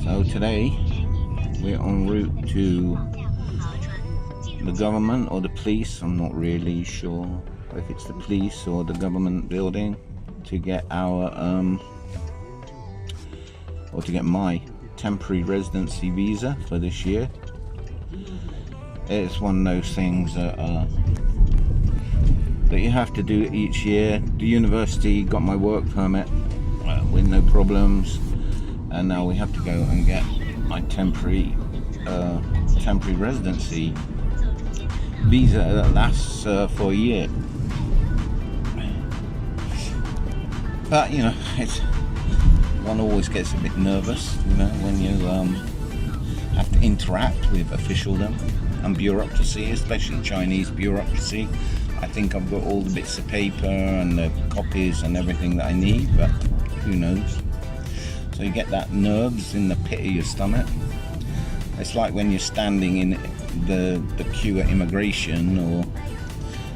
So today we're en route to the government or the police. I'm not really sure if it's the police or the government building to get our or to get my temporary residency visa for this year. It's one of those things that you have to do each year. The university got my work permit with no problems, and now we have to go and get my temporary residency visa that lasts for a year. But you know, one always gets a bit nervous, you know, when you have to interact with officialdom and bureaucracy, especially Chinese bureaucracy. I think I've got all the bits of paper and the copies and everything that I need, but who knows? So you get that nerves in the pit of your stomach. It's like when you're standing in the queue at immigration or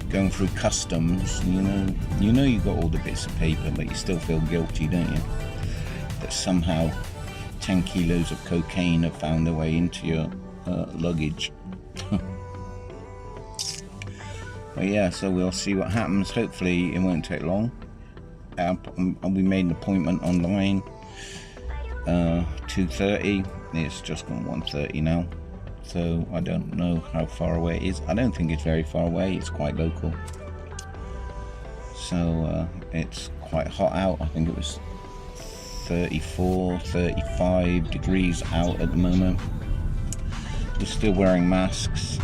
going through customs. You know you've got all the bits of paper, but you still feel guilty, don't you? That somehow 10 kilos of cocaine have found their way into your luggage. But yeah, so we'll see what happens. Hopefully it won't take long. We made an appointment online, 2:30. It's just gone 1:30 now, so I don't know how far away it is. I don't think it's very far away. It's quite local. So it's quite hot out. I think it was 34, 35 degrees out at the moment. We're still wearing masks.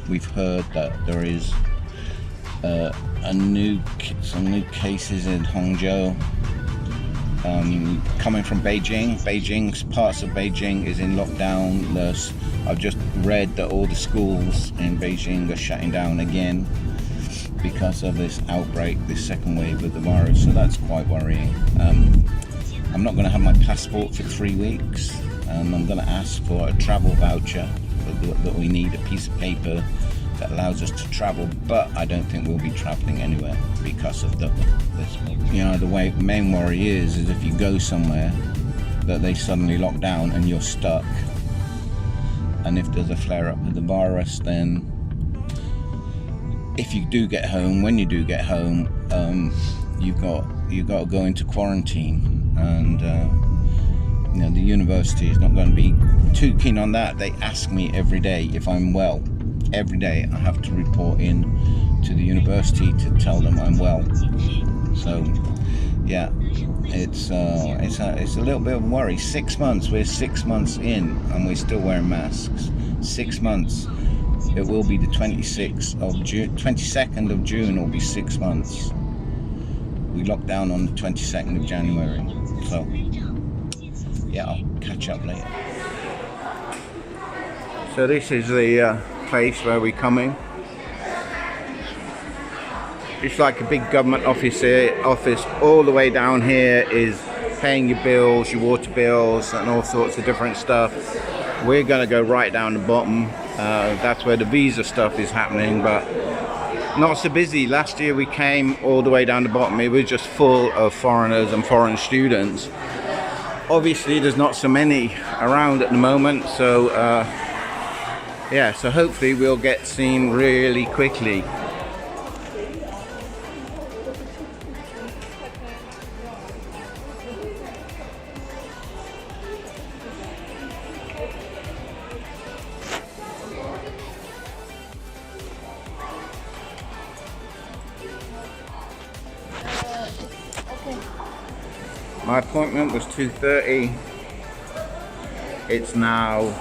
We've heard that there is some new cases in Hangzhou coming from Beijing. Parts of Beijing is in lockdown. I've just read that all the schools in Beijing are shutting down again because of this outbreak, this second wave of the virus. So that's quite worrying. I'm not going to have my passport for 3 weeks. I'm going to ask for a travel voucher that we need, a piece of paper that allows us to travel, but I don't think we'll be traveling anywhere because of this. You know, the main worry is if you go somewhere that they suddenly lock down and you're stuck, and if there's a flare-up of the virus, then if you do get home, when you do get home, you've got to go into quarantine, and you know, the university is not going to be too keen on that. They ask me every day if I'm well. Every day I have to report in to the university to tell them I'm well. So yeah, it's a little bit of a worry. 6 months. We're 6 months in and we're still wearing masks. 6 months. It will be the 26th of June. 22nd of June will be 6 months. We locked down on the 22nd of January. So yeah, I'll catch up later. So this is the place where we're coming. It's like a big government office here. All the way down here is paying your bills, your water bills, and all sorts of different stuff. We're gonna go right down the bottom. That's where the visa stuff is happening, but not so busy. Last year we came all the way down the bottom. It was just full of foreigners and foreign students. Obviously there's not so many around at the moment, so yeah, so hopefully we'll get seen really quickly. My appointment was 2:30. It's now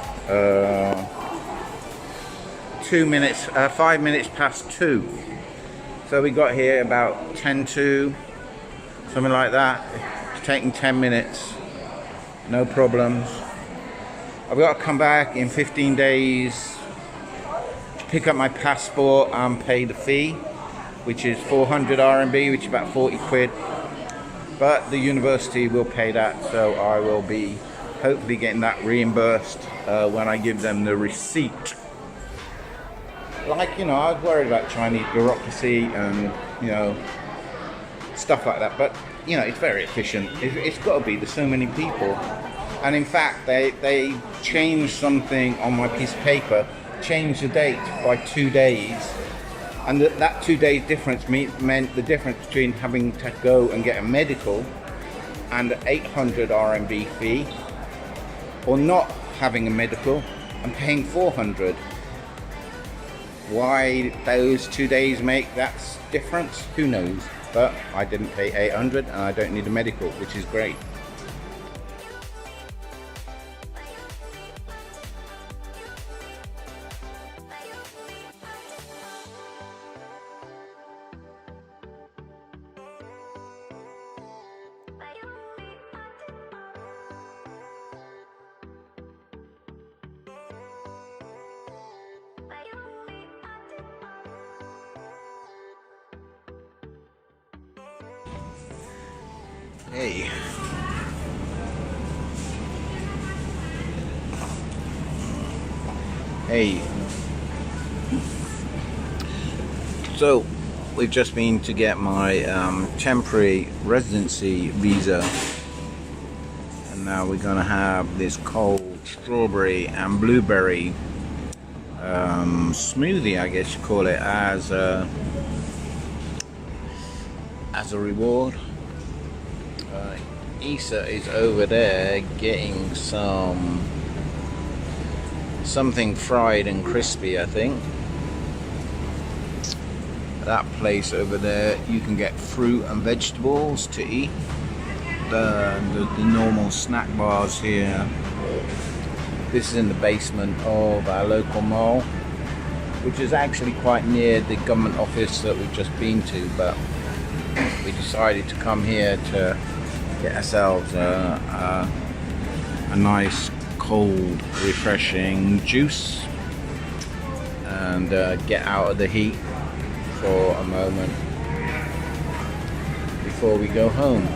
5 minutes past 2. So we got here about 10 to, something like that. It's taking 10 minutes, no problems. I've got to come back in 15 days to pick up my passport and pay the fee, which is 400 RMB, which is about 40 quid. But the university will pay that, so I will be hopefully getting that reimbursed when I give them the receipt. Like, you know, I was worried about Chinese bureaucracy and, you know, stuff like that, but, you know, it's very efficient. It's got to be. There's so many people. And in fact, they changed something on my piece of paper, changed the date by 2 days. And that 2 days difference meant the difference between having to go and get a medical and an 800 RMB fee, or not having a medical and paying 400. Why those 2 days make that difference, who knows? But I didn't pay 800 and I don't need a medical, which is great. Hey. Hey. So, we've just been to get my temporary residency visa. And now we're going to have this cold strawberry and blueberry smoothie, I guess you call it, as a reward. Issa is over there getting something fried and crispy, I think. That place over there, you can get fruit and vegetables to eat. The normal snack bars here. This is in the basement of our local mall, which is actually quite near the government office that we've just been to, but we decided to come here to get ourselves a nice cold refreshing juice and get out of the heat for a moment before we go home.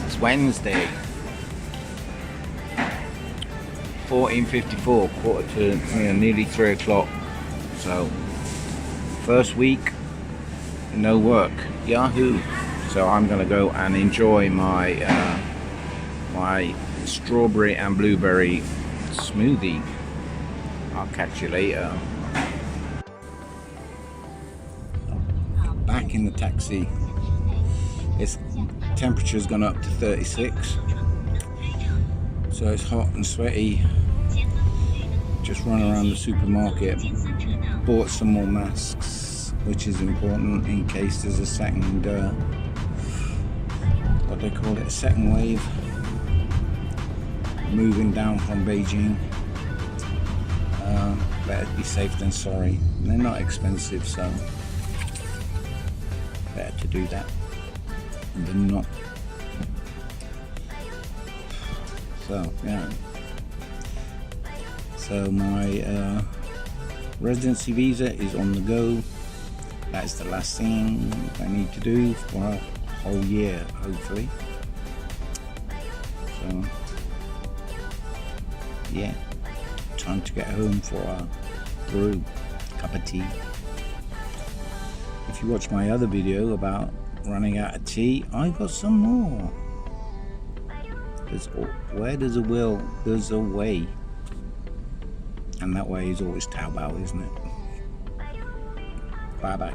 It's Wednesday, 14:54, quarter to nearly 3 o'clock. So first week, no work, yahoo. So I'm gonna go and enjoy my my strawberry and blueberry smoothie. I'll catch you later. Back in the taxi. Its temperature's gone up to 36, so it's hot and sweaty. Just run around the supermarket, bought some more masks, which is important in case there's a second, what they call it, a second wave moving down from Beijing. Better be safe than sorry. They're not expensive, so better to do that than not. So yeah, so my residency visa is on the go. That's the last thing I need to do for a whole year, hopefully. So yeah, time to get home for a brew, cup of tea. If you watch my other video about running out of tea, I got some more. Where there's a will, there's a way. And that way is always Taobao, isn't it? Bye bye.